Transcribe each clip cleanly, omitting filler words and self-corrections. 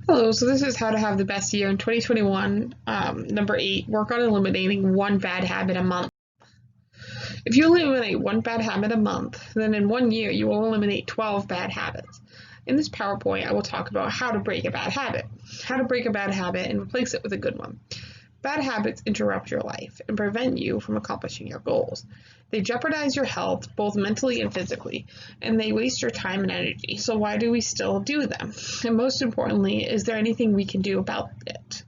Hello, so this is how to have the best year in 2021. Number 8, work on eliminating one bad habit a month. If you eliminate one bad habit a month, then in 1 year you will eliminate 12 bad habits. In this PowerPoint, I will talk about how to break a bad habit, and replace it with a good one. Bad habits interrupt your life and prevent you from accomplishing your goals. They jeopardize your health, both mentally and physically, and they waste your time and energy. So why do we still do them? And most importantly, is there anything we can do about it?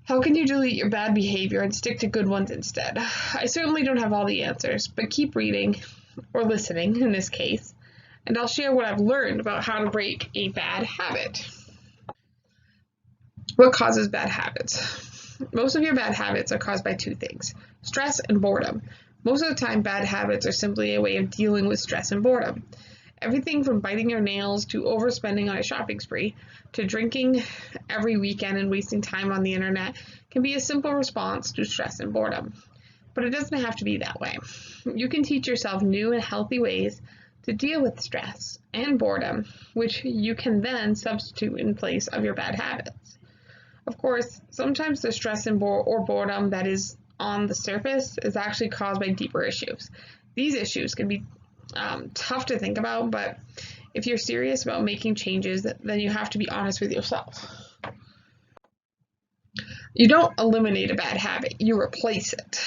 How can you delete your bad behavior and stick to good ones instead? I certainly don't have all the answers, but keep reading, or listening in this case, and I'll share what I've learned about how to break a bad habit. What causes bad habits? Most of your bad habits are caused by two things: stress and boredom. Most of the time, bad habits are simply a way of dealing with stress and boredom. Everything from biting your nails to overspending on a shopping spree to drinking every weekend and wasting time on the internet can be a simple response to stress and boredom. But it doesn't have to be that way. You can teach yourself new and healthy ways to deal with stress and boredom, which you can then substitute in place of your bad habits. Of course, sometimes the stress and boredom that is on the surface is actually caused by deeper issues. These issues can be tough to think about, but if you're serious about making changes, then you have to be honest with yourself. You don't eliminate a bad habit, you replace it.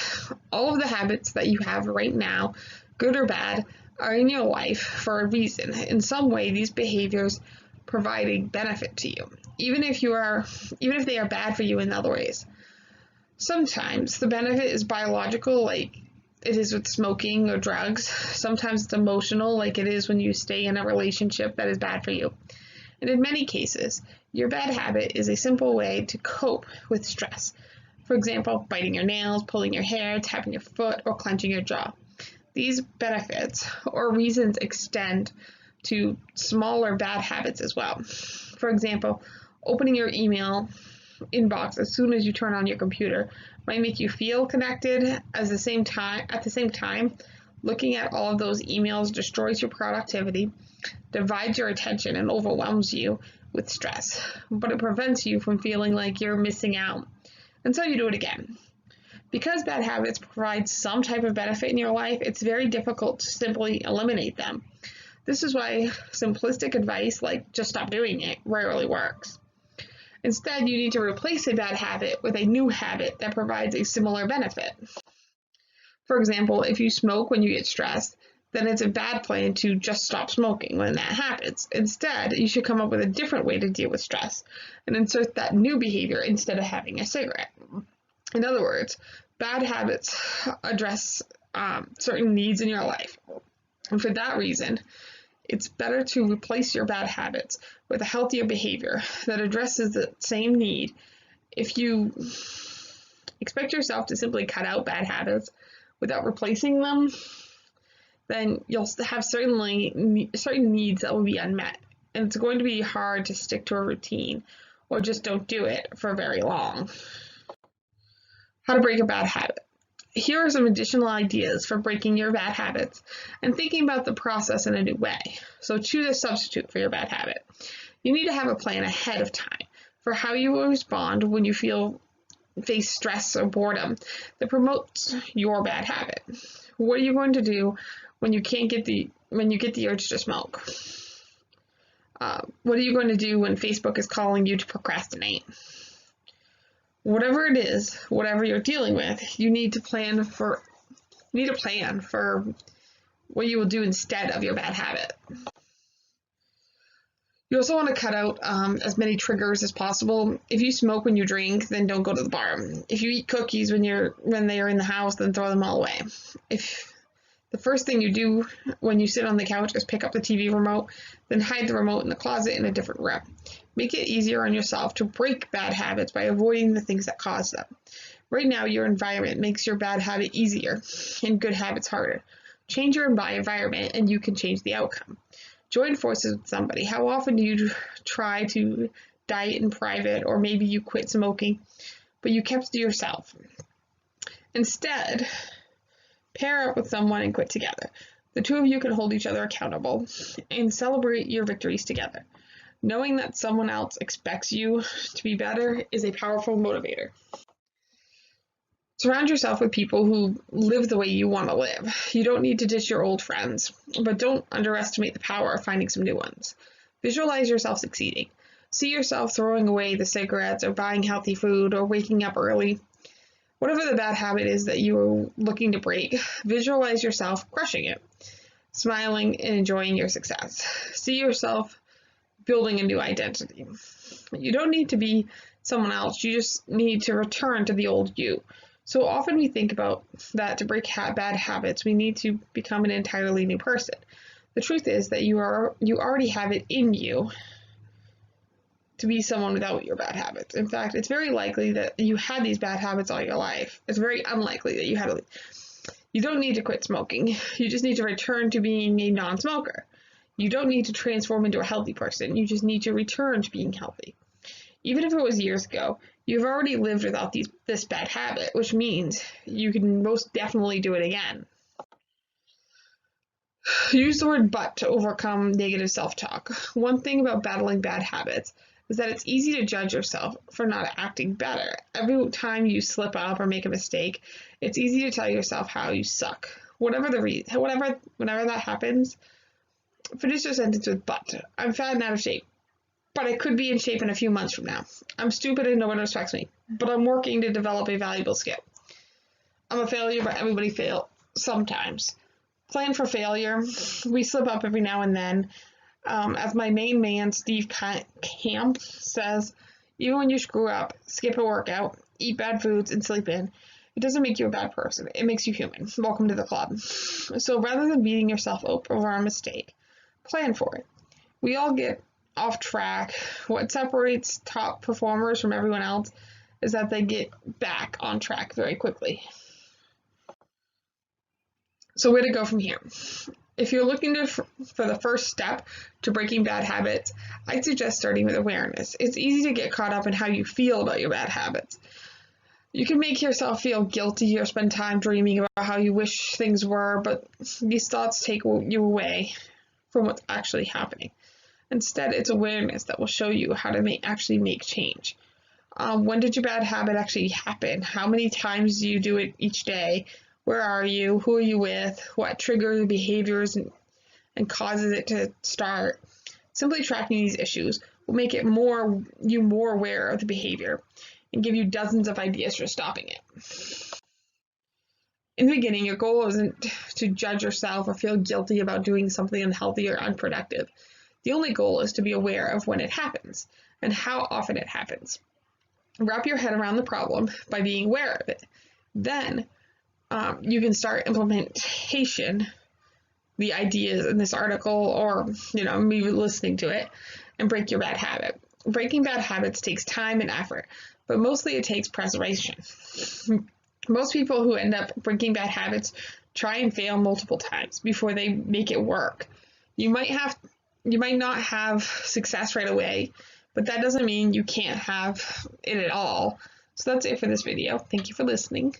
All of the habits that you have right now, good or bad, are in your life for a reason. In some way, these behaviors provide a benefit to you, even if they are bad for you in other ways. Sometimes the benefit is biological, like it is with smoking or drugs. Sometimes it's emotional, like it is when you stay in a relationship that is bad for you. And in many cases, your bad habit is a simple way to cope with stress. For example, biting your nails, pulling your hair, tapping your foot, or clenching your jaw. These benefits or reasons extend to smaller bad habits as well. For example, opening your email inbox as soon as you turn on your computer might make you feel connected. At the same time, looking at all of those emails destroys your productivity, divides your attention, and overwhelms you with stress. But it prevents you from feeling like you're missing out, and so you do it again. Because bad habits provide some type of benefit in your life, it's very difficult to simply eliminate them. This is why simplistic advice like just stop doing it rarely works. Instead, you need to replace a bad habit with a new habit that provides a similar benefit. For example, if you smoke when you get stressed, then it's a bad plan to just stop smoking when that happens. Instead, you should come up with a different way to deal with stress and insert that new behavior instead of having a cigarette. In other words, bad habits address certain needs in your life. And for that reason, it's better to replace your bad habits with a healthier behavior that addresses the same need. If you expect yourself to simply cut out bad habits without replacing them, then you'll have certain needs that will be unmet. And it's going to be hard to stick to a routine or just don't do it for very long. How to break a bad habit. Here are some additional ideas for breaking your bad habits and thinking about the process in a new way. So choose a substitute for your bad habit. You need to have a plan ahead of time for how you will respond when you face stress or boredom that promotes your bad habit. What are you going to do when you get the urge to smoke? What are you going to do when Facebook is calling you to procrastinate? Whatever it is, whatever you're dealing with, you need a plan for what you will do instead of your bad habit. You also want to cut out as many triggers as possible. If you smoke when you drink, then don't go to the bar. If you eat cookies when they are in the house, then throw them all away. If the first thing you do when you sit on the couch is pick up the TV remote, then hide the remote in the closet in a different room. Make it easier on yourself to break bad habits by avoiding the things that cause them. Right now, your environment makes your bad habit easier and good habits harder. Change your environment and you can change the outcome. Join forces with somebody. How often do you try to diet in private, or maybe you quit smoking, but you kept to yourself? Instead, pair up with someone and quit together. The two of you can hold each other accountable and celebrate your victories together. Knowing that someone else expects you to be better is a powerful motivator. Surround yourself with people who live the way you want to live. You don't need to ditch your old friends, but don't underestimate the power of finding some new ones. Visualize yourself succeeding. See yourself throwing away the cigarettes or buying healthy food or waking up early. Whatever the bad habit is that you are looking to break, visualize yourself crushing it, smiling and enjoying your success. See yourself building a new identity. You don't need to be someone else, you just need to return to the old you. So often we think about that to break bad habits, we need to become an entirely new person. The truth is that you already have it in you to be someone without your bad habits. In fact, it's very likely that you had these bad habits all your life. It's very unlikely that you had a. You don't need to quit smoking. You just need to return to being a non-smoker. You don't need to transform into a healthy person. You just need to return to being healthy. Even if it was years ago, you've already lived without this bad habit, which means you can most definitely do it again. Use the word but to overcome negative self-talk. One thing about battling bad habits is that it's easy to judge yourself for not acting better. Every time you slip up or make a mistake, it's easy to tell yourself how you suck. Whenever that happens, finish your sentence with but. I'm fat and out of shape, but I could be in shape in a few months from now. I'm stupid and no one respects me, but I'm working to develop a valuable skill. I'm a failure, but everybody fails sometimes. Plan for failure. We slip up every now and then. As my main man, Steve Camp, says, even when you screw up, skip a workout, eat bad foods, and sleep in, it doesn't make you a bad person. It makes you human. Welcome to the club. So rather than beating yourself up over a mistake, plan for it. We all get off track. What separates top performers from everyone else is that they get back on track very quickly. So where to go from here? If you're looking for the first step to breaking bad habits, I'd suggest starting with awareness. It's easy to get caught up in how you feel about your bad habits. You can make yourself feel guilty or spend time dreaming about how you wish things were, but these thoughts take you away from what's actually happening. Instead, it's awareness that will show you how to actually make change. When did your bad habit actually happen? How many times do you do it each day? Where are you? Who are you with? What triggers the behaviors and causes it to start? Simply tracking these issues will make you more aware of the behavior and give you dozens of ideas for stopping it. In the beginning, your goal isn't to judge yourself or feel guilty about doing something unhealthy or unproductive. The only goal is to be aware of when it happens and how often it happens. Wrap your head around the problem by being aware of it. Then you can start implementation, the ideas in this article, or maybe listening to it, and break your bad habit. Breaking bad habits takes time and effort, but mostly it takes preservation. Most people who end up breaking bad habits try and fail multiple times before they make it work. You might not have success right away, but that doesn't mean you can't have it at all. So that's it for this video. Thank you for listening.